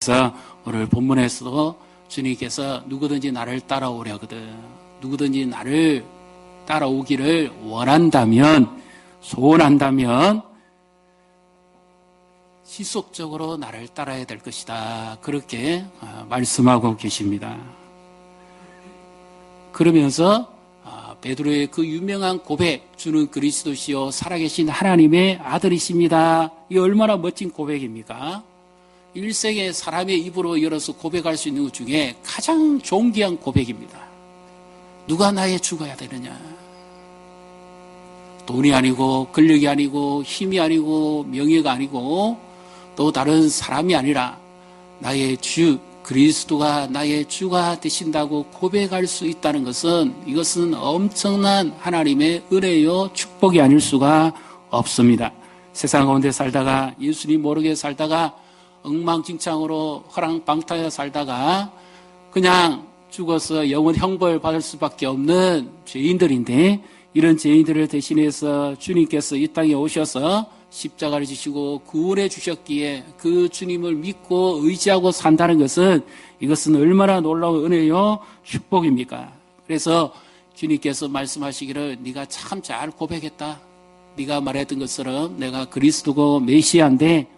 그래서 오늘 본문에서도 주님께서 누구든지 나를 따라오려거든, 누구든지 나를 따라오기를 원한다면, 소원한다면 지속적으로 나를 따라야 될 것이다, 그렇게 말씀하고 계십니다. 그러면서 베드로의 그 유명한 고백, 주는 그리스도시요 살아계신 하나님의 아들이십니다, 이 얼마나 멋진 고백입니까? 일생에 사람의 입으로 열어서 고백할 수 있는 것 중에 가장 존귀한 고백입니다. 누가 나의 주가 되느냐? 돈이 아니고 권력이 아니고 힘이 아니고 명예가 아니고 또 다른 사람이 아니라 나의 주 그리스도가 나의 주가 되신다고 고백할 수 있다는 것은, 이것은 엄청난 하나님의 은혜요 축복이 아닐 수가 없습니다. 세상 가운데 살다가 예수님 모르게 살다가 엉망진창으로 허랑방탕하게 살다가 그냥 죽어서 영원 형벌 받을 수밖에 없는 죄인들인데, 이런 죄인들을 대신해서 주님께서 이 땅에 오셔서 십자가를 지시고 구원해 주셨기에 그 주님을 믿고 의지하고 산다는 것은, 이것은 얼마나 놀라운 은혜요 축복입니까? 그래서 주님께서 말씀하시기를 네가 참 잘 고백했다, 네가 말했던 것처럼 내가 그리스도고 메시아인데,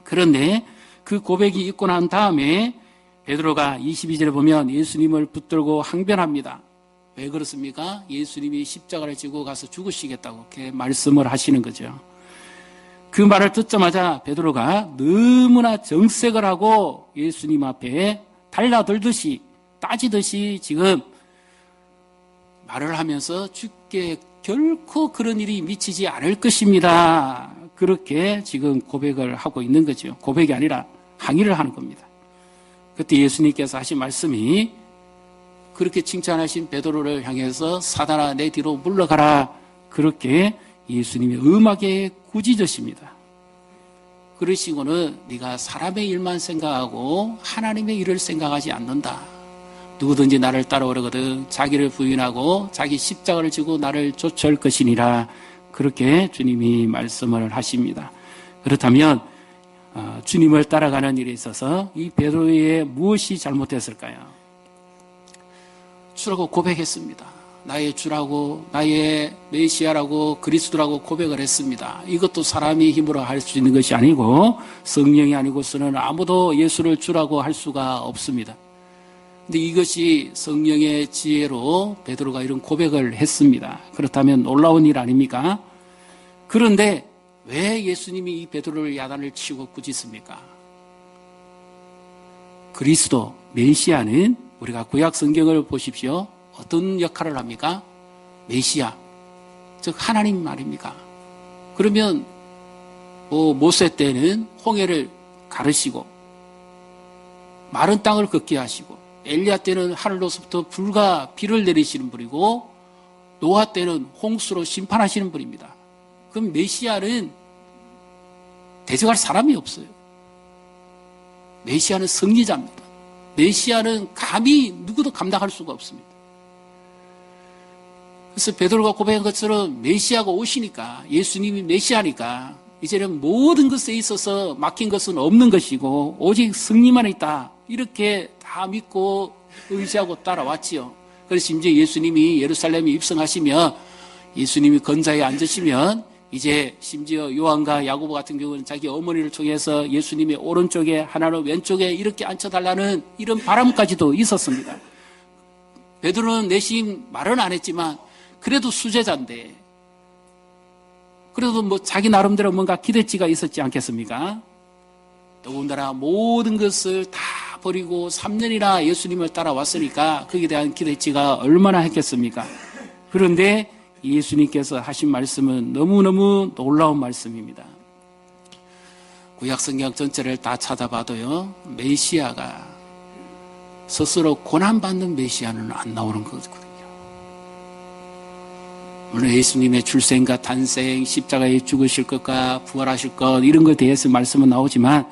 그런데 그 고백이 있고 난 다음에 베드로가 22절에 보면 예수님을 붙들고 항변합니다. 왜 그렇습니까? 예수님이 십자가를 지고 가서 죽으시겠다고 이렇게 말씀을 하시는 거죠. 그 말을 듣자마자 베드로가 너무나 정색을 하고 예수님 앞에 달라들듯이 따지듯이 지금 말을 하면서 주께 결코 그런 일이 미치지 않을 것입니다, 그렇게 지금 고백을 하고 있는 거죠. 고백이 아니라 항의를 하는 겁니다. 그때 예수님께서 하신 말씀이, 그렇게 칭찬하신 베드로를 향해서 사단아 내 뒤로 물러가라, 그렇게 예수님이 음하게 꾸짖으십니다. 그러시고는 네가 사람의 일만 생각하고 하나님의 일을 생각하지 않는다. 누구든지 나를 따라오려거든 자기를 부인하고 자기 십자가를 지고 나를 쫓아올 것이니라, 그렇게 주님이 말씀을 하십니다. 그렇다면 주님을 따라가는 일에 있어서 이 베드로의 무엇이 잘못됐을까요? 주라고 고백했습니다. 나의 주라고, 나의 메시아라고, 그리스도라고 고백을 했습니다. 이것도 사람이 힘으로 할 수 있는 것이 아니고 성령이 아니고서는 아무도 예수를 주라고 할 수가 없습니다. 근데 이것이 성령의 지혜로 베드로가 이런 고백을 했습니다. 그렇다면 놀라운 일 아닙니까? 그런데 왜 예수님이 이 베드로를 야단을 치고 꾸짖습니까? 그리스도, 메시아는 우리가 구약 성경을 보십시오. 어떤 역할을 합니까? 메시아, 즉 하나님 말입니까? 그러면 모세 때는 홍해를 가르시고 마른 땅을 걷게 하시고, 엘리야 때는 하늘로부터 불과 비를 내리시는 분이고, 노아 때는 홍수로 심판하시는 분입니다. 그럼 메시아는 대적할 사람이 없어요. 메시아는 승리자입니다. 메시아는 감히 누구도 감당할 수가 없습니다. 그래서 베드로가 고백한 것처럼 메시아가 오시니까, 예수님이 메시아니까 이제는 모든 것에 있어서 막힌 것은 없는 것이고 오직 승리만 있다, 이렇게 다 믿고 의지하고 따라왔지요. 그래서 심지어 예수님이 예루살렘에 입성하시면, 예수님이 건자에 앉으시면 이제 심지어 요한과 야고보 같은 경우는 자기 어머니를 통해서 예수님의 오른쪽에 하나는 왼쪽에 이렇게 앉혀달라는 이런 바람까지도 있었습니다. 베드로는 내심 말은 안 했지만 그래도 수제자인데, 그래도 자기 나름대로 뭔가 기대치가 있었지 않겠습니까? 더군다나 모든 것을 다 버리고 3년이나 예수님을 따라왔으니까 거기에 대한 기대치가 얼마나 했겠습니까? 그런데 예수님께서 하신 말씀은 너무너무 놀라운 말씀입니다. 구약성경 전체를 다 찾아봐도요, 메시아가 스스로 고난받는 메시아는 안 나오는 거거든요. 물론 예수님의 출생과 탄생, 십자가에 죽으실 것과 부활하실 것, 이런 것에 대해서 말씀은 나오지만,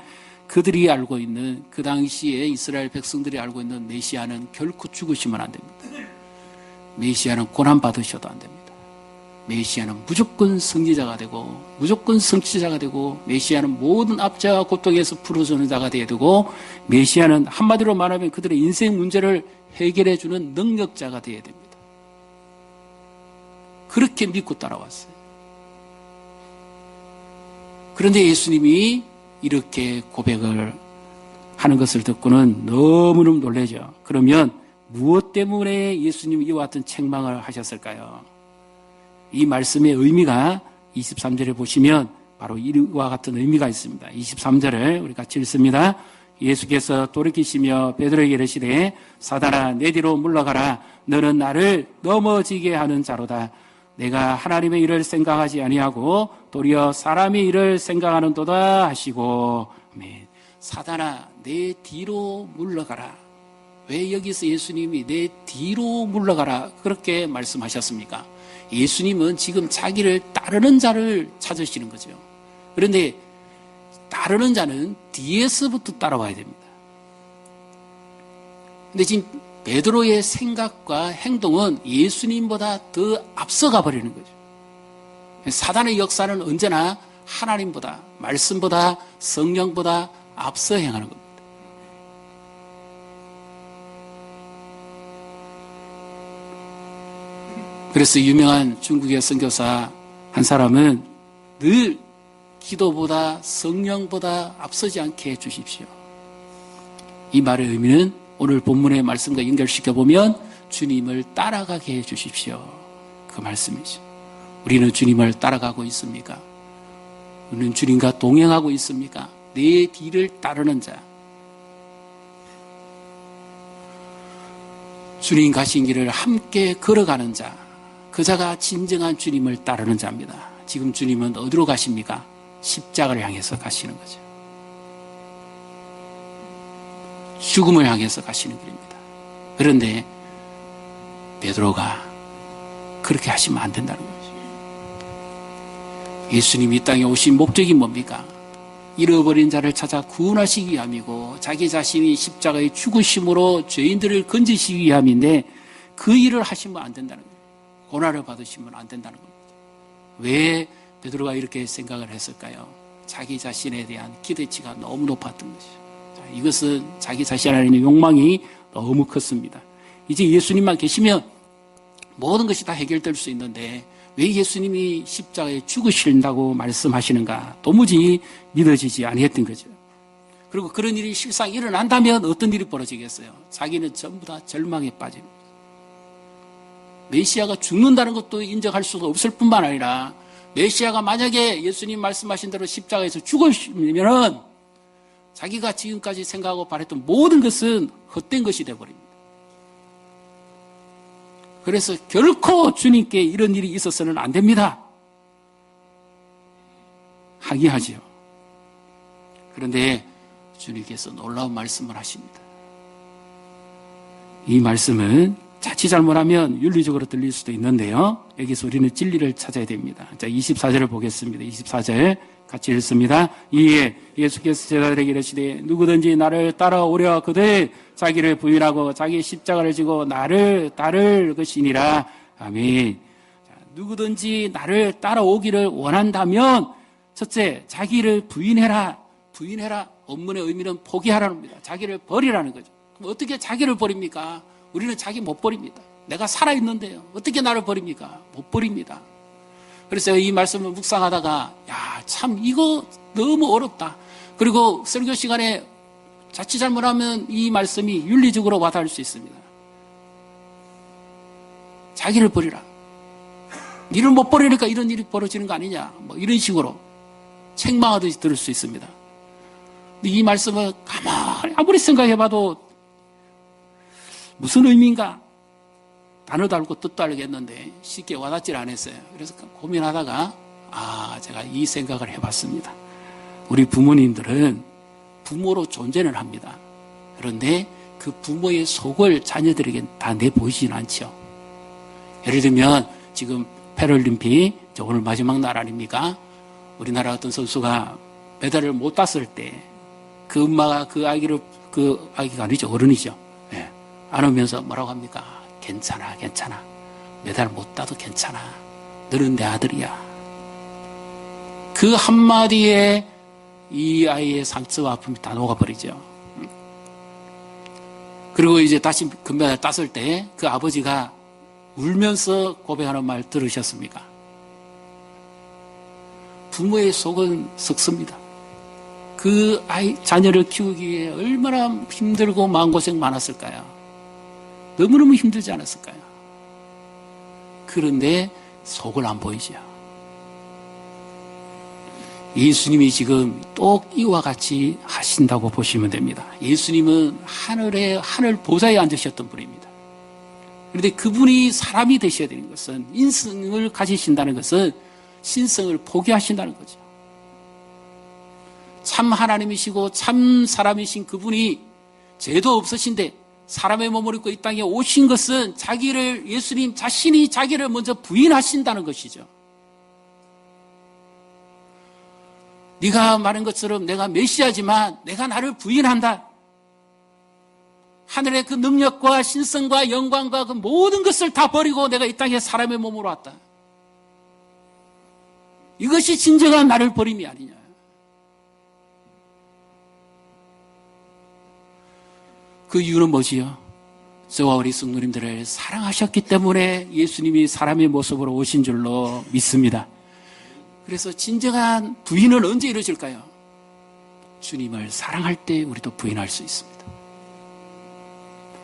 그들이 알고 있는, 그 당시에 이스라엘 백성들이 알고 있는 메시아는 결코 죽으시면 안 됩니다. 메시아는 고난받으셔도 안 됩니다. 메시아는 무조건 승리자가 되고 무조건 성취자가 되고 메시아는 모든 압제와 고통에서 풀어주는 자가 되어야 되고 메시아는 한마디로 말하면 그들의 인생 문제를 해결해 주는 능력자가 되어야 됩니다. 그렇게 믿고 따라왔어요. 그런데 예수님이 이렇게 고백을 하는 것을 듣고는 너무너무 놀라죠. 그러면 무엇 때문에 예수님이 이와 같은 책망을 하셨을까요? 이 말씀의 의미가 23절에 보시면 바로 이와 같은 의미가 있습니다. 23절을 우리 같이 읽습니다. 예수께서 돌이키시며 베드로에게 이르시되 사단아 내 뒤로 물러가라. 너는 나를 넘어지게 하는 자로다. 내가 하나님의 일을 생각하지 아니하고 도리어 사람의 일을 생각하는도다 하시고. 아멘. 사단아 내 뒤로 물러가라. 왜 여기서 예수님이 내 뒤로 물러가라 그렇게 말씀하셨습니까? 예수님은 지금 자기를 따르는 자를 찾으시는 거죠. 그런데 따르는 자는 뒤에서부터 따라와야 됩니다. 근데 지금 베드로의 생각과 행동은 예수님보다 더 앞서가 버리는 거죠. 사단의 역사는 언제나 하나님보다, 말씀보다, 성령보다 앞서 행하는 겁니다. 그래서 유명한 중국의 선교사 한 사람은 늘 기도보다 성령보다 앞서지 않게 해주십시오. 이 말의 의미는 오늘 본문의 말씀과 연결시켜보면 주님을 따라가게 해주십시오. 그 말씀이죠. 우리는 주님을 따라가고 있습니까? 우리는 주님과 동행하고 있습니까? 내 뒤를 따르는 자. 주님 가신 길을 함께 걸어가는 자. 그 자가 진정한 주님을 따르는 자입니다. 지금 주님은 어디로 가십니까? 십자가를 향해서 가시는 거죠. 죽음을 향해서 가시는 길입니다. 그런데 베드로가 그렇게 하시면 안 된다는 거죠. 예수님이 이 땅에 오신 목적이 뭡니까? 잃어버린 자를 찾아 구원하시기 위함이고 자기 자신이 십자가의 죽으심으로 죄인들을 건지시기 위함인데 그 일을 하시면 안 된다는 거예요. 고난을 받으시면 안 된다는 겁니다. 왜 베드로가 이렇게 생각을 했을까요? 자기 자신에 대한 기대치가 너무 높았던 것이죠. 자, 이것은 자기 자신 안에 있는 욕망이 너무 컸습니다. 이제 예수님만 계시면 모든 것이 다 해결될 수 있는데 왜 예수님이 십자가에 죽으신다고 말씀하시는가? 도무지 믿어지지 아니했던 거죠. 그리고 그런 일이 실상 일어난다면 어떤 일이 벌어지겠어요? 자기는 전부 다 절망에 빠집니다. 메시아가 죽는다는 것도 인정할 수가 없을 뿐만 아니라 메시아가 만약에 예수님 말씀하신 대로 십자가에서 죽으시면은 자기가 지금까지 생각하고 바랬던 모든 것은 헛된 것이 되어버립니다. 그래서 결코 주님께 이런 일이 있어서는 안 됩니다. 항의하지요. 그런데 주님께서 놀라운 말씀을 하십니다. 이 말씀은 자칫 잘못하면 윤리적으로 들릴 수도 있는데요. 여기서 우리는 진리를 찾아야 됩니다. 자, 24절을 보겠습니다. 24절 같이 읽습니다. 이에 예수께서 제자들에게 이르시되 누구든지 나를 따라오려 하거든 자기를 부인하고 자기 십자가를 지고 나를 따를 것이니라. 아멘. 자, 누구든지 나를 따라오기를 원한다면 첫째, 자기를 부인해라. 부인해라. 원문의 의미는 포기하라는 겁니다. 자기를 버리라는 거죠. 그럼 어떻게 자기를 버립니까? 우리는 자기 못 버립니다. 내가 살아있는데요. 어떻게 나를 버립니까? 못 버립니다. 그래서 이 말씀을 묵상하다가 참 이거 너무 어렵다. 그리고 설교 시간에 자칫 잘못하면 이 말씀이 윤리적으로 와닿을 수 있습니다. 자기를 버리라. 니를 못 버리니까 이런 일이 벌어지는 거 아니냐. 뭐 이런 식으로 책망하듯이 들을 수 있습니다. 근데 이 말씀을 가만히 아무리 생각해봐도 무슨 의미인가? 단어도 알고 뜻도 알겠는데 쉽게 와닿질 않았어요. 그래서 고민하다가 제가 이 생각을 해봤습니다. 우리 부모님들은 부모로 존재는 합니다. 그런데 그 부모의 속을 자녀들에게 다 내보이지는 않죠. 예를 들면 지금 패럴림픽 오늘 마지막 날 아닙니까? 우리나라 어떤 선수가 메달을 못 땄을 때 그 엄마가 그 아기가 아니죠. 어른이죠. 안으면서 뭐라고 합니까? 괜찮아. 메달 못 따도 괜찮아. 너는 내 아들이야. 그 한마디에 이 아이의 상처와 아픔이 다 녹아버리죠. 그리고 이제 다시 금메달 땄을 때 그 아버지가 울면서 고백하는 말 들으셨습니까? 부모의 속은 썩습니다. 그 자녀를 키우기 위해 얼마나 힘들고 마음고생 많았을까요? 너무너무 힘들지 않았을까요? 그런데 속을 안 보이죠. 예수님이 지금 또 이와 같이 하신다고 보시면 됩니다. 예수님은 하늘 보좌에 앉으셨던 분입니다. 그런데 그분이 사람이 되셔야 되는 것은, 인성을 가지신다는 것은 신성을 포기하신다는 거죠. 참 하나님이시고 참 사람이신 그분이 죄도 없으신데 사람의 몸을 입고 이 땅에 오신 것은 예수님 자신이 자기를 먼저 부인하신다는 것이죠. 네가 말한 것처럼 내가 메시아지만 내가 나를 부인한다. 하늘의 그 능력과 신성과 영광과 그 모든 것을 다 버리고 내가 이 땅에 사람의 몸으로 왔다. 이것이 진정한 나를 버림이 아니냐. 그 이유는 뭐지요? 저와 우리 성도님들을 사랑하셨기 때문에 예수님이 사람의 모습으로 오신 줄로 믿습니다. 그래서 진정한 부인은 언제 이루어질까요? 주님을 사랑할 때 우리도 부인할 수 있습니다.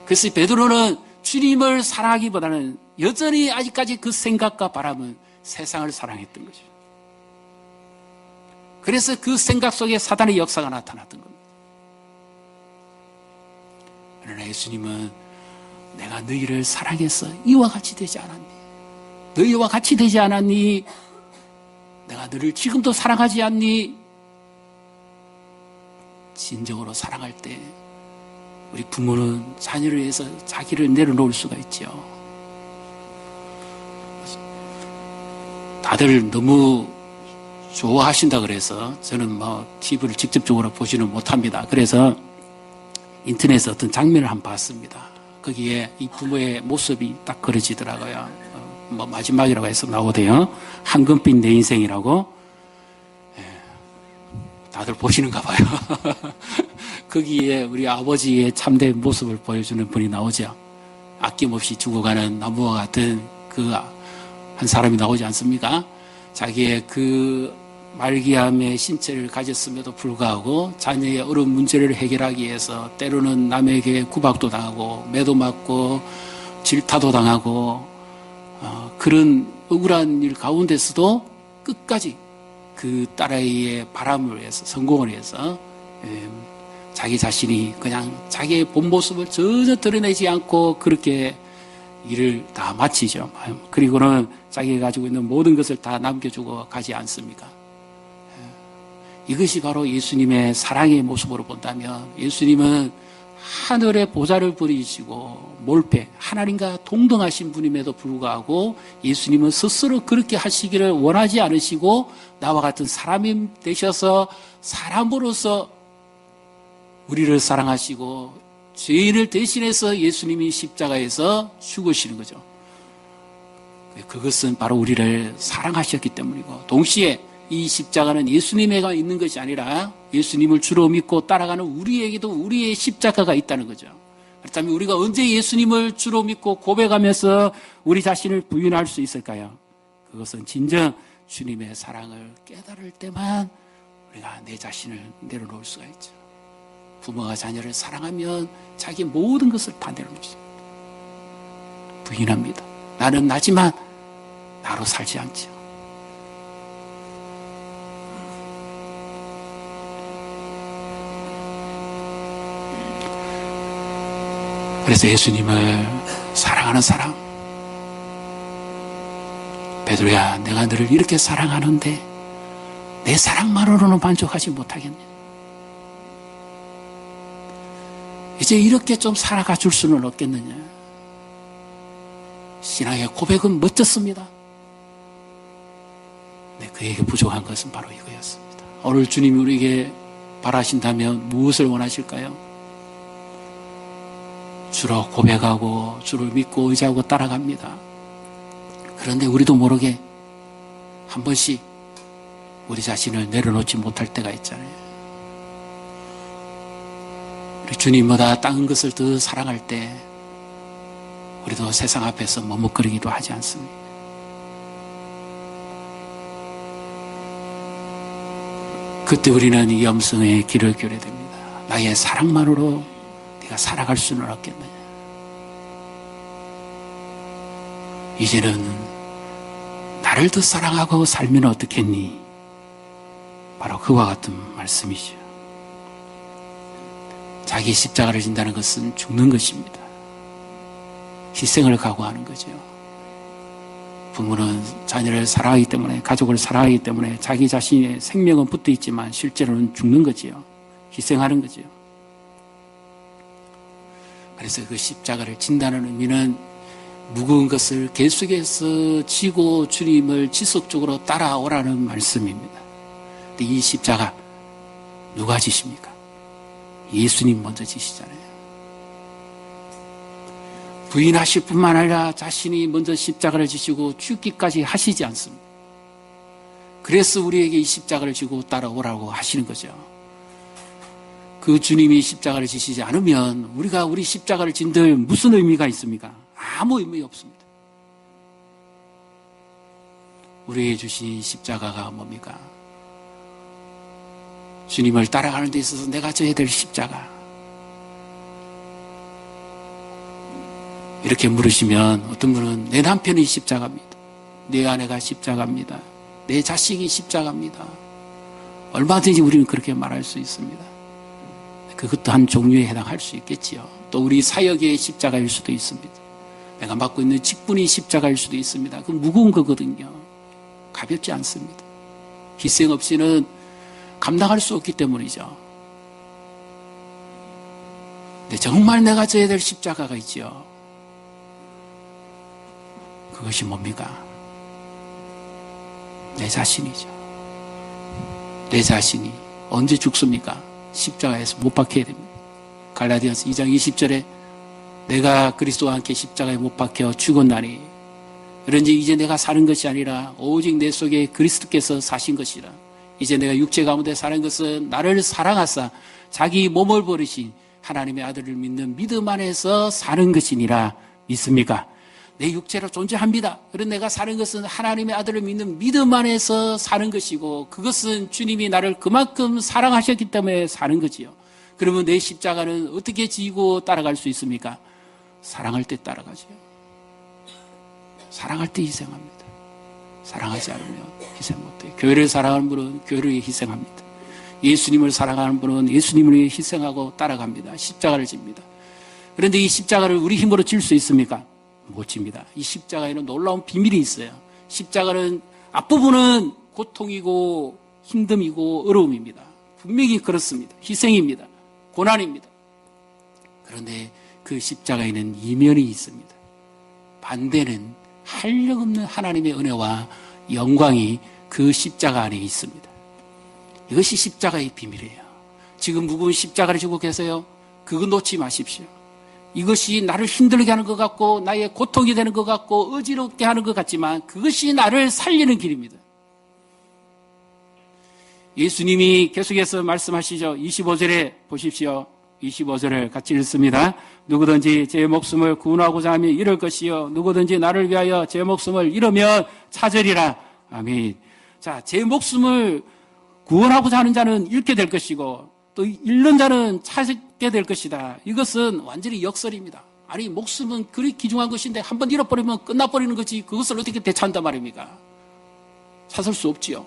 그래서 베드로는 주님을 사랑하기보다는 여전히 아직까지 그 생각과 바람은 세상을 사랑했던 거죠. 그래서 그 생각 속에 사단의 역사가 나타났던 겁니다. 그러나 예수님은 내가 너희를 사랑해서 이와 같이 되지 않았니? 너희와 같이 되지 않았니? 내가 너를 지금도 사랑하지 않니? 진정으로 사랑할 때 우리 부모는 자녀를 위해서 자기를 내려놓을 수가 있죠. 다들 너무 좋아하신다 그래서 저는 TV를 직접적으로 보지는 못합니다. 그래서 인터넷에 어떤 장면을 한번 봤습니다. 거기에 이 부모의 모습이 딱 그려지더라고요. 마지막이라고 해서 나오대요. 황금빛 내 인생이라고. 다들 보시는가 봐요. 거기에 우리 아버지의 참된 모습을 보여주는 분이 나오죠. 아낌없이 죽어가는 나무와 같은 그 한 사람이 나오지 않습니까? 자기의 그 말기암의 신체를 가졌음에도 불구하고 자녀의 어려운 문제를 해결하기 위해서 때로는 남에게 구박도 당하고 매도 맞고 질타도 당하고 그런 억울한 일 가운데서도 끝까지 그 딸아이의 바람을 위해서, 성공을 위해서 자기 자신이 그냥 자기의 본 모습을 전혀 드러내지 않고 그렇게 일을 다 마치죠. 그리고는 자기가 가지고 있는 모든 것을 다 남겨주고 가지 않습니까? 이것이 바로 예수님의 사랑의 모습으로 본다면 예수님은 하늘의 보좌를 부리시고 몰패, 하나님과 동등하신 분임에도 불구하고 예수님은 스스로 그렇게 하시기를 원하지 않으시고 나와 같은 사람이 되셔서 사람으로서 우리를 사랑하시고 죄인을 대신해서 예수님이 십자가에서 죽으시는 거죠. 그것은 바로 우리를 사랑하셨기 때문이고 동시에 이 십자가는 예수님에게 있는 것이 아니라 예수님을 주로 믿고 따라가는 우리에게도 우리의 십자가가 있다는 거죠. 그렇다면 우리가 언제 예수님을 주로 믿고 고백하면서 우리 자신을 부인할 수 있을까요? 그것은 진정 주님의 사랑을 깨달을 때만 우리가 내 자신을 내려놓을 수가 있죠. 부모가 자녀를 사랑하면 자기 모든 것을 다 내려놓습니다. 부인합니다. 나는 나지만 나로 살지 않죠. 그래서 예수님을 사랑하는 사람, 베드로야, 내가 너를 이렇게 사랑하는데 내 사랑만으로는 만족하지 못하겠냐? 이제 이렇게 좀 살아가 줄 수는 없겠느냐? 신앙의 고백은 멋졌습니다. 네, 그에게 부족한 것은 바로 이거였습니다. 오늘 주님이 우리에게 바라신다면 무엇을 원하실까요? 주로 고백하고 주를 믿고 의지하고 따라갑니다. 그런데 우리도 모르게 한 번씩 우리 자신을 내려놓지 못할 때가 있잖아요. 우리 주님보다 다른 것을 더 사랑할 때 우리도 세상 앞에서 머뭇거리기도 하지 않습니까? 그때 우리는 이 음성에 귀를 기울여야 됩니다. 나의 사랑만으로 네가 살아갈 수는 없겠느냐. 이제는 나를 더 사랑하고 살면 어떻겠니? 바로 그와 같은 말씀이죠. 자기 십자가를 진다는 것은 죽는 것입니다. 희생을 각오하는 거죠. 부모는 자녀를 사랑하기 때문에, 가족을 사랑하기 때문에 자기 자신의 생명은 붙어 있지만 실제로는 죽는 거지요. 희생하는 거지요. 그래서 그 십자가를 진다는 의미는 무거운 것을 계속해서 지고 주님을 지속적으로 따라오라는 말씀입니다. 근데 이 십자가 누가 지십니까? 예수님 먼저 지시잖아요. 부인하실 뿐만 아니라 자신이 먼저 십자가를 지시고 죽기까지 하시지 않습니다. 그래서 우리에게 이 십자가를 지고 따라오라고 하시는 거죠. 그 주님이 십자가를 지시지 않으면 우리가 우리 십자가를 진들 무슨 의미가 있습니까? 아무 의미 없습니다. 우리에게 주신 십자가가 뭡니까? 주님을 따라가는 데 있어서 내가 져야 될 십자가. 이렇게 물으시면 어떤 분은 내 남편이 십자가입니다. 내 아내가 십자가입니다. 내 자식이 십자가입니다. 얼마든지 우리는 그렇게 말할 수 있습니다. 그것도 한 종류에 해당할 수 있겠지요. 또 우리 사역의 십자가일 수도 있습니다. 내가 맡고 있는 직분이 십자가일 수도 있습니다. 그 무거운 거거든요. 가볍지 않습니다. 희생 없이는 감당할 수 없기 때문이죠. 근데 정말 내가 져야 될 십자가가 있죠. 그것이 뭡니까? 내 자신이죠. 내 자신이 언제 죽습니까? 십자가에서 못 박혀야 됩니다. 갈라디아서 2장 20절에 내가 그리스도와 함께 십자가에 못 박혀 죽었나니 그런지 이제 내가 사는 것이 아니라 오직 내 속에 그리스도께서 사신 것이라. 이제 내가 육체 가운데 사는 것은 나를 사랑하사 자기 몸을 버리신 하나님의 아들을 믿는 믿음 안에서 사는 것이니라. 믿습니까? 내 육체로 존재합니다. 그런데 내가 사는 것은 하나님의 아들을 믿는 믿음 안에서 사는 것이고 그것은 주님이 나를 그만큼 사랑하셨기 때문에 사는 거지요. 그러면 내 십자가는 어떻게 지고 따라갈 수 있습니까? 사랑할 때 따라가죠. 사랑할 때 희생합니다. 사랑하지 않으면 희생 못해요. 교회를 사랑하는 분은 교회를 위해 희생합니다. 예수님을 사랑하는 분은 예수님을 위해 희생하고 따라갑니다. 십자가를 집니다. 그런데 이 십자가를 우리 힘으로 질 수 있습니까? 못 집니다. 이 십자가에는 놀라운 비밀이 있어요. 십자가는 앞부분은 고통이고 힘듦이고 어려움입니다. 분명히 그렇습니다. 희생입니다. 고난입니다. 그런데 그 십자가에는 이면이 있습니다. 반대는 한량없는 하나님의 은혜와 영광이 그 십자가 안에 있습니다. 이것이 십자가의 비밀이에요. 지금 무거운 십자가를 지고 계세요. 그거 놓지 마십시오. 이것이 나를 힘들게 하는 것 같고 나의 고통이 되는 것 같고 어지럽게 하는 것 같지만 그것이 나를 살리는 길입니다. 예수님이 계속해서 말씀하시죠. 25절에 보십시오. 25절을 같이 읽습니다. 누구든지 제 목숨을 구원하고자 하면 잃을 것이요 누구든지 나를 위하여 제 목숨을 잃으면 찾으리라. 아멘. 자, 제 목숨을 구원하고자 하는 자는 잃게 될 것이고 또 잃는 자는 찾게 될 것이다. 이것은 완전히 역설입니다. 아니 목숨은 그리 귀중한 것인데 한번 잃어버리면 끝나버리는 거지 그것을 어떻게 되찾는단 말입니까? 찾을 수 없지요.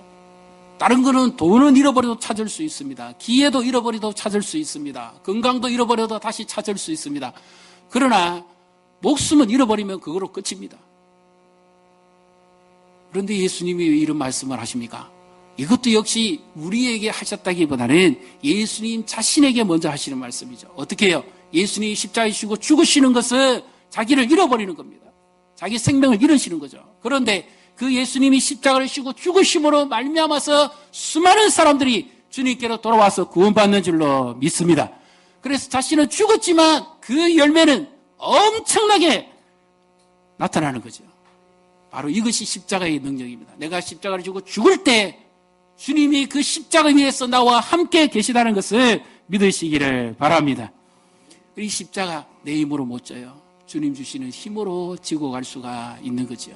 다른 거는 돈은 잃어버려도 찾을 수 있습니다. 기회도 잃어버려도 찾을 수 있습니다. 건강도 잃어버려도 다시 찾을 수 있습니다. 그러나 목숨은 잃어버리면 그거로 끝입니다. 그런데 예수님이 왜 이런 말씀을 하십니까? 이것도 역시 우리에게 하셨다기보다는 예수님 자신에게 먼저 하시는 말씀이죠. 어떻게 해요? 예수님이 십자가에 지시고 죽으시는 것은 자기를 잃어버리는 겁니다. 자기 생명을 잃으시는 거죠. 그런데 그 예수님이 십자가를 지시고 죽으심으로 말미암아서 수많은 사람들이 주님께로 돌아와서 구원받는 줄로 믿습니다. 그래서 자신은 죽었지만 그 열매는 엄청나게 나타나는 거죠. 바로 이것이 십자가의 능력입니다. 내가 십자가를 지고 죽을 때 주님이 그 십자가 위에서 나와 함께 계시다는 것을 믿으시기를 바랍니다. 이 십자가 내 힘으로 못 져요. 주님 주시는 힘으로 지고 갈 수가 있는 거죠.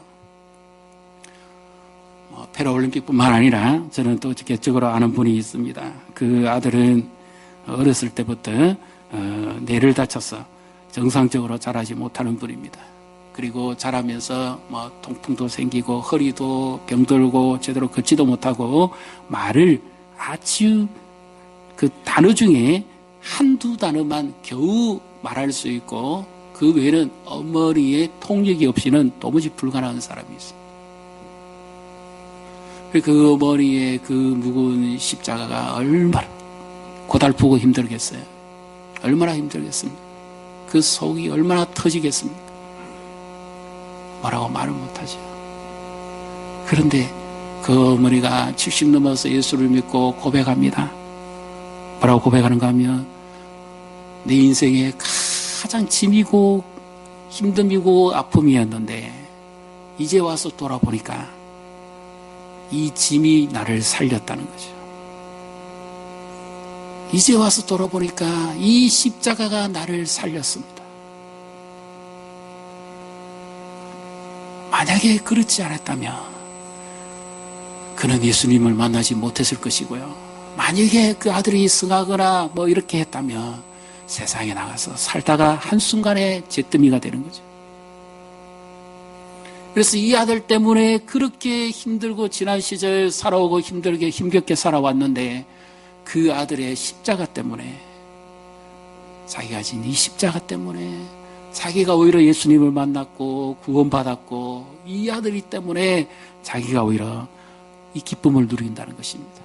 패럴림픽뿐만 아니라 저는 또 개적으로 아는 분이 있습니다. 그 아들은 어렸을 때부터 뇌를 다쳐서 정상적으로 자라지 못하는 분입니다. 그리고 자라면서 통풍도 생기고 허리도 병들고 제대로 걷지도 못하고 말을 아주 그 단어 중에 한두 단어만 겨우 말할 수 있고 그 외에는 어머니의 통역이 없이는 도무지 불가능한 사람이 있어요. 그 어머니의 그 무거운 십자가가 얼마나 고달프고 힘들겠어요. 얼마나 힘들겠습니까? 그 속이 얼마나 터지겠습니까? 뭐라고 말을 못하죠. 그런데 그 어머니가 70 넘어서 예수를 믿고 고백합니다. 뭐라고 고백하는가 하면 내 인생의 가장 짐이고 힘듦이고 아픔이었는데 이제 와서 돌아보니까 이 짐이 나를 살렸다는 거죠. 이제 와서 돌아보니까 이 십자가가 나를 살렸습니다. 만약에 그렇지 않았다면 그는 예수님을 만나지 못했을 것이고요. 만약에 그 아들이 승하거나 이렇게 했다면 세상에 나가서 살다가 한순간에 잿더미가 되는 거죠. 그래서 이 아들 때문에 그렇게 힘들고 지난 시절 살아오고 힘들게 힘겹게 살아왔는데 그 아들의 십자가 때문에 자기가 진 이 십자가 때문에 자기가 오히려 예수님을 만났고 구원받았고 이 아들이 때문에 자기가 오히려 이 기쁨을 누린다는 것입니다.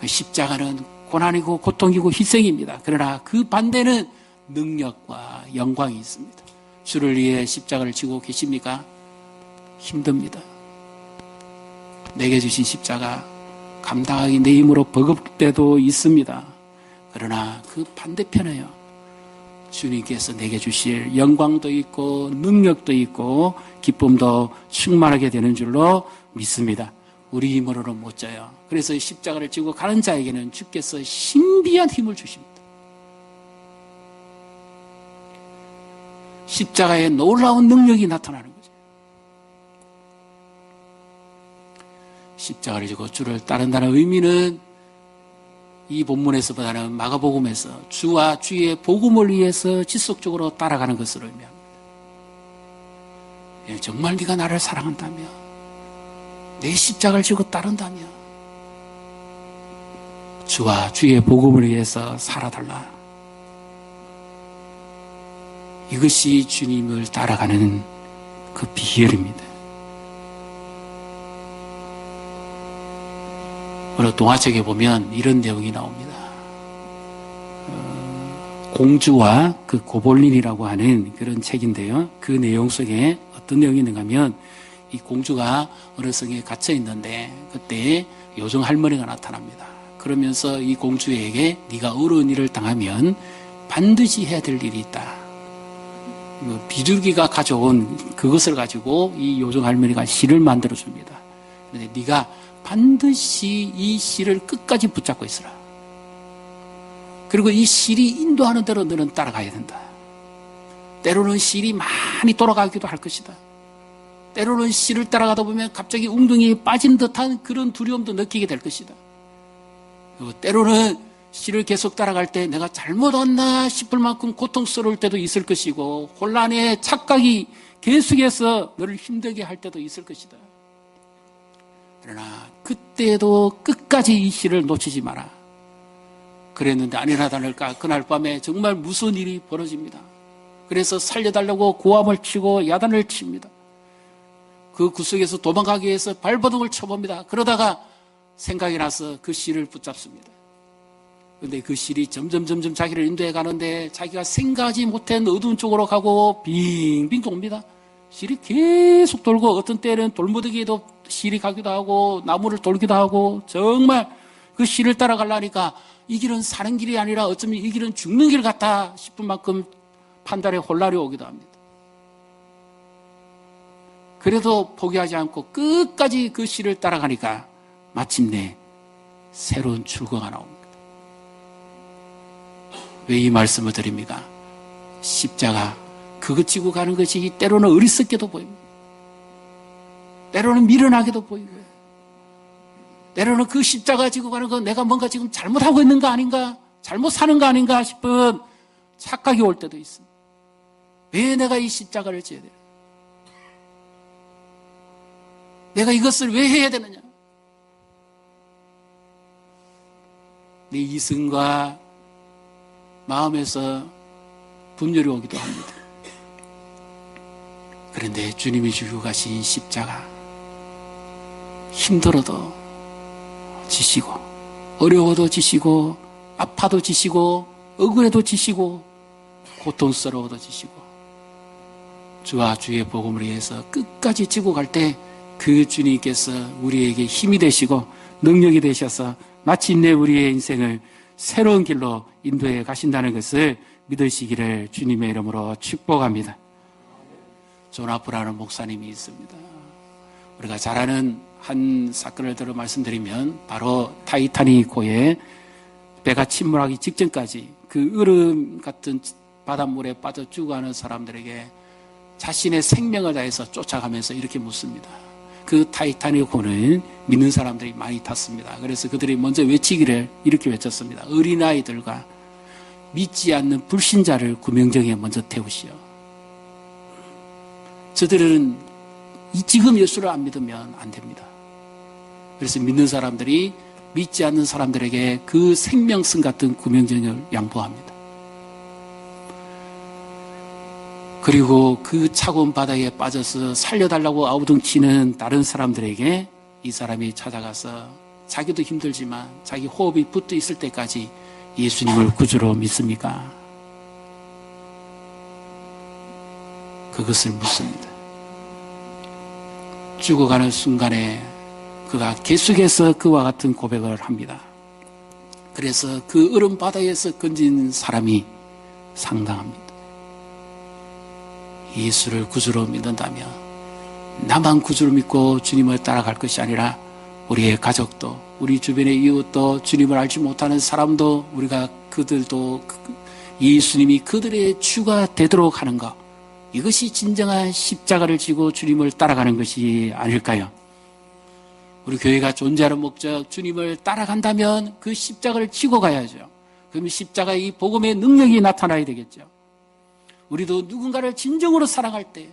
십자가는 고난이고 고통이고 희생입니다. 그러나 그 반대는 능력과 영광이 있습니다. 주를 위해 십자가를 지고 계십니까? 힘듭니다. 내게 주신 십자가 감당하기 내 힘으로 버겁을 때도 있습니다. 그러나 그 반대편에요. 주님께서 내게 주실 영광도 있고 능력도 있고 기쁨도 충만하게 되는 줄로 믿습니다. 우리 힘으로는 못 져요. 그래서 십자가를 지고 가는 자에게는 주께서 신비한 힘을 주십니다. 십자가에 놀라운 능력이 나타나는 거죠. 십자가를 지고 주를 따른다는 의미는 이 본문에서보다는 마가복음에서 주와 주의 복음을 위해서 지속적으로 따라가는 것을 의미합니다. 정말 네가 나를 사랑한다면, 내 십자가를 지고 따른다면 주와 주의 복음을 위해서 살아달라. 이것이 주님을 따라가는 그 비결입니다. 어느 동화책에 보면 이런 내용이 나옵니다. 공주와 그 고볼린이라고 하는 그런 책인데요. 그 내용 속에 어떤 내용이 있는가 하면 이 공주가 어느 성에 갇혀 있는데 그때 요정 할머니가 나타납니다. 그러면서 이 공주에게 네가 어려운 일을 당하면 반드시 해야 될 일이 있다. 비둘기가 가져온 그것을 가지고 이 요정 할머니가 실을 만들어 줍니다. 그런데 네가 반드시 이 실을 끝까지 붙잡고 있으라. 그리고 이 실이 인도하는 대로 너는 따라가야 된다. 때로는 실이 많이 돌아가기도 할 것이다. 때로는 실을 따라가다 보면 갑자기 웅덩이에 빠진 듯한 그런 두려움도 느끼게 될 것이다. 그리고 때로는 실을 계속 따라갈 때 내가 잘못 왔나 싶을 만큼 고통스러울 때도 있을 것이고 혼란의 착각이 계속해서 너를 힘들게 할 때도 있을 것이다. 그러나 그때도 끝까지 이 실을 놓치지 마라. 그랬는데 아니나 다를까 그날 밤에 정말 무서운 일이 벌어집니다. 그래서 살려달라고 고함을 치고 야단을 칩니다. 그 구석에서 도망가기 위해서 발버둥을 쳐봅니다. 그러다가 생각이 나서 그 실을 붙잡습니다. 그런데 그 실이 점점 자기를 인도해 가는데 자기가 생각하지 못한 어두운 쪽으로 가고 빙빙 돕니다. 실이 계속 돌고 어떤 때는 돌무더기에도 실이 가기도 하고 나무를 돌기도 하고 정말 그 실을 따라가려니까 이 길은 사는 길이 아니라 어쩌면 이 길은 죽는 길 같다 싶은 만큼 판단에 혼란이 오기도 합니다. 그래도 포기하지 않고 끝까지 그 씨를 따라가니까 마침내 새로운 출구가 나옵니다. 왜 이 말씀을 드립니까? 십자가 그것 지고 가는 것이 때로는 어리석게도 보입니다. 때로는 미련하게도 보이고요. 때로는 그 십자가 지고 가는 건 내가 뭔가 지금 잘못하고 있는 거 아닌가? 잘못 사는 거 아닌가 싶은 착각이 올 때도 있습니다. 왜 내가 이 십자가를 져야 돼요? 내가 이것을 왜 해야 되느냐? 내 이성과 마음에서 분열이 오기도 합니다. 그런데 주님이 주고 가신 십자가, 힘들어도 지시고, 어려워도 지시고, 아파도 지시고, 억울해도 지시고, 고통스러워도 지시고, 주와 주의 복음을 위해서 끝까지 지고 갈 때 그 주님께서 우리에게 힘이 되시고 능력이 되셔서 마침내 우리의 인생을 새로운 길로 인도해 가신다는 것을 믿으시기를 주님의 이름으로 축복합니다. 존 아프라는 목사님이 있습니다. 우리가 잘 아는 한 사건을 들어 말씀드리면 바로 타이타닉호에 배가 침몰하기 직전까지 그 얼음 같은 바닷물에 빠져 죽어가는 사람들에게 자신의 생명을 다해서 쫓아가면서 이렇게 묻습니다. 그 타이타닉호는 믿는 사람들이 많이 탔습니다. 그래서 그들이 먼저 외치기를 이렇게 외쳤습니다. 어린아이들과 믿지 않는 불신자를 구명정에 먼저 태우시오. 저들은 지금 예수를 안 믿으면 안 됩니다. 그래서 믿는 사람들이 믿지 않는 사람들에게 그 생명성 같은 구명정을 양보합니다. 그리고 그 차가운 바다에 빠져서 살려달라고 아우등치는 다른 사람들에게 이 사람이 찾아가서 자기도 힘들지만 자기 호흡이 붙어 있을 때까지 예수님을 구주로 믿습니까? 그것을 묻습니다. 죽어가는 순간에 그가 계속해서 그와 같은 고백을 합니다. 그래서 그 얼음 바다에서 건진 사람이 상당합니다. 예수를 구주로 믿는다면 나만 구주로 믿고 주님을 따라갈 것이 아니라 우리의 가족도 우리 주변의 이웃도 주님을 알지 못하는 사람도 우리가 그들도 예수님이 그들의 주가 되도록 하는 것, 이것이 진정한 십자가를 지고 주님을 따라가는 것이 아닐까요? 우리 교회가 존재하는 목적, 주님을 따라간다면 그 십자가를 지고 가야죠. 그러면 십자가의 이 복음의 능력이 나타나야 되겠죠. 우리도 누군가를 진정으로 사랑할 때,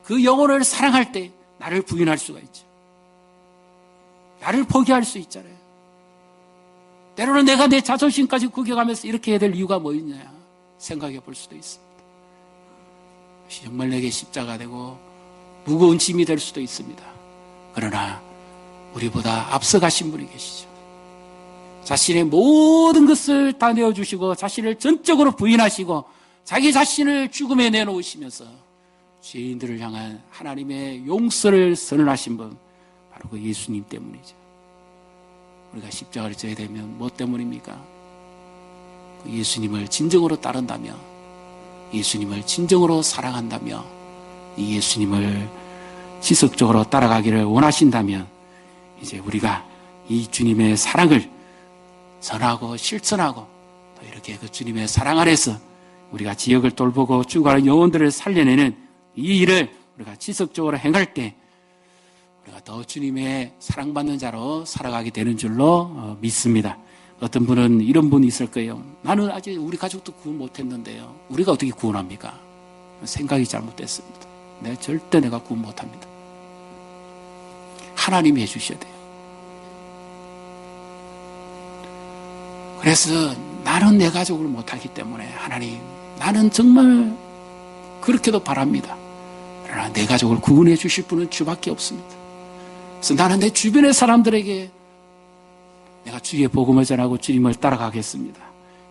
그 영혼을 사랑할 때 나를 부인할 수가 있죠. 나를 포기할 수 있잖아요. 때로는 내가 내 자존심까지 구겨가면서 이렇게 해야 될 이유가 뭐 있냐 생각해 볼 수도 있습니다. 정말 내게 십자가 되고 무거운 짐이 될 수도 있습니다. 그러나 우리보다 앞서가신 분이 계시죠. 자신의 모든 것을 다 내어주시고 자신을 전적으로 부인하시고 자기 자신을 죽음에 내놓으시면서 죄인들을 향한 하나님의 용서를 선언하신 분, 바로 그 예수님 때문이죠. 우리가 십자가를 져야 되면 뭐 때문입니까? 그 예수님을 진정으로 따른다며, 예수님을 진정으로 사랑한다며, 이 예수님을 지속적으로 따라가기를 원하신다면 이제 우리가 이 주님의 사랑을 전하고 실천하고 또 이렇게 그 주님의 사랑 아래서 우리가 지역을 돌보고 죽어가는 영혼들을 살려내는 이 일을 우리가 지속적으로 행할 때 우리가 더 주님의 사랑받는 자로 살아가게 되는 줄로 믿습니다. 어떤 분은 이런 분이 있을 거예요. 나는 아직 우리 가족도 구원 못했는데요. 우리가 어떻게 구원합니까? 생각이 잘못됐습니다. 절대 내가 구원 못합니다. 하나님이 해주셔야 돼요. 그래서 나는 내 가족을 못하기 때문에 하나님, 나는 정말 그렇게도 바랍니다. 그러나 내 가족을 구원해 주실 분은 주밖에 없습니다. 그래서 나는 내 주변의 사람들에게 내가 주의 복음을 전하고 주님을 따라가겠습니다.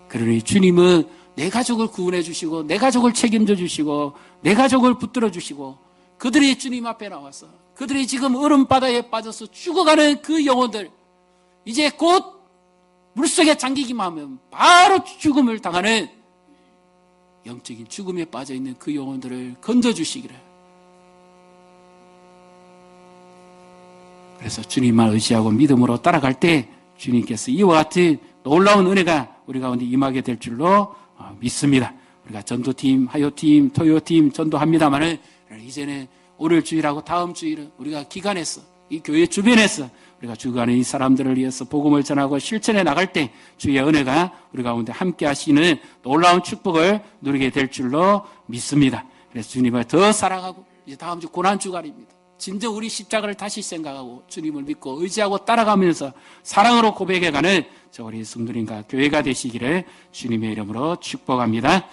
그러니 주님은 내 가족을 구원해 주시고 내 가족을 책임져 주시고 내 가족을 붙들어 주시고 그들이 주님 앞에 나와서 그들이 지금 얼음바다에 빠져서 죽어가는 그 영혼들, 이제 곧 물속에 잠기기만 하면 바로 죽음을 당하는 영적인 죽음에 빠져있는 그 영혼들을 건져주시기를 그래서 주님만 의지하고 믿음으로 따라갈 때 주님께서 이와 같은 놀라운 은혜가 우리 가운데 임하게 될 줄로 믿습니다. 우리가 전도팀, 하요팀, 토요팀 전도합니다만은 이제는 오늘 주일하고 다음 주일은 우리가 기간에서 이 교회 주변에서 우리가 주간에 이 사람들을 위해서 복음을 전하고 실천해 나갈 때 주의 은혜가 우리 가운데 함께 하시는 놀라운 축복을 누리게 될 줄로 믿습니다. 그래서 주님을 더 사랑하고 이제 다음 주 고난주간입니다. 진정 우리 십자가를 다시 생각하고 주님을 믿고 의지하고 따라가면서 사랑으로 고백해가는 저 우리 성도님과 교회가 되시기를 주님의 이름으로 축복합니다.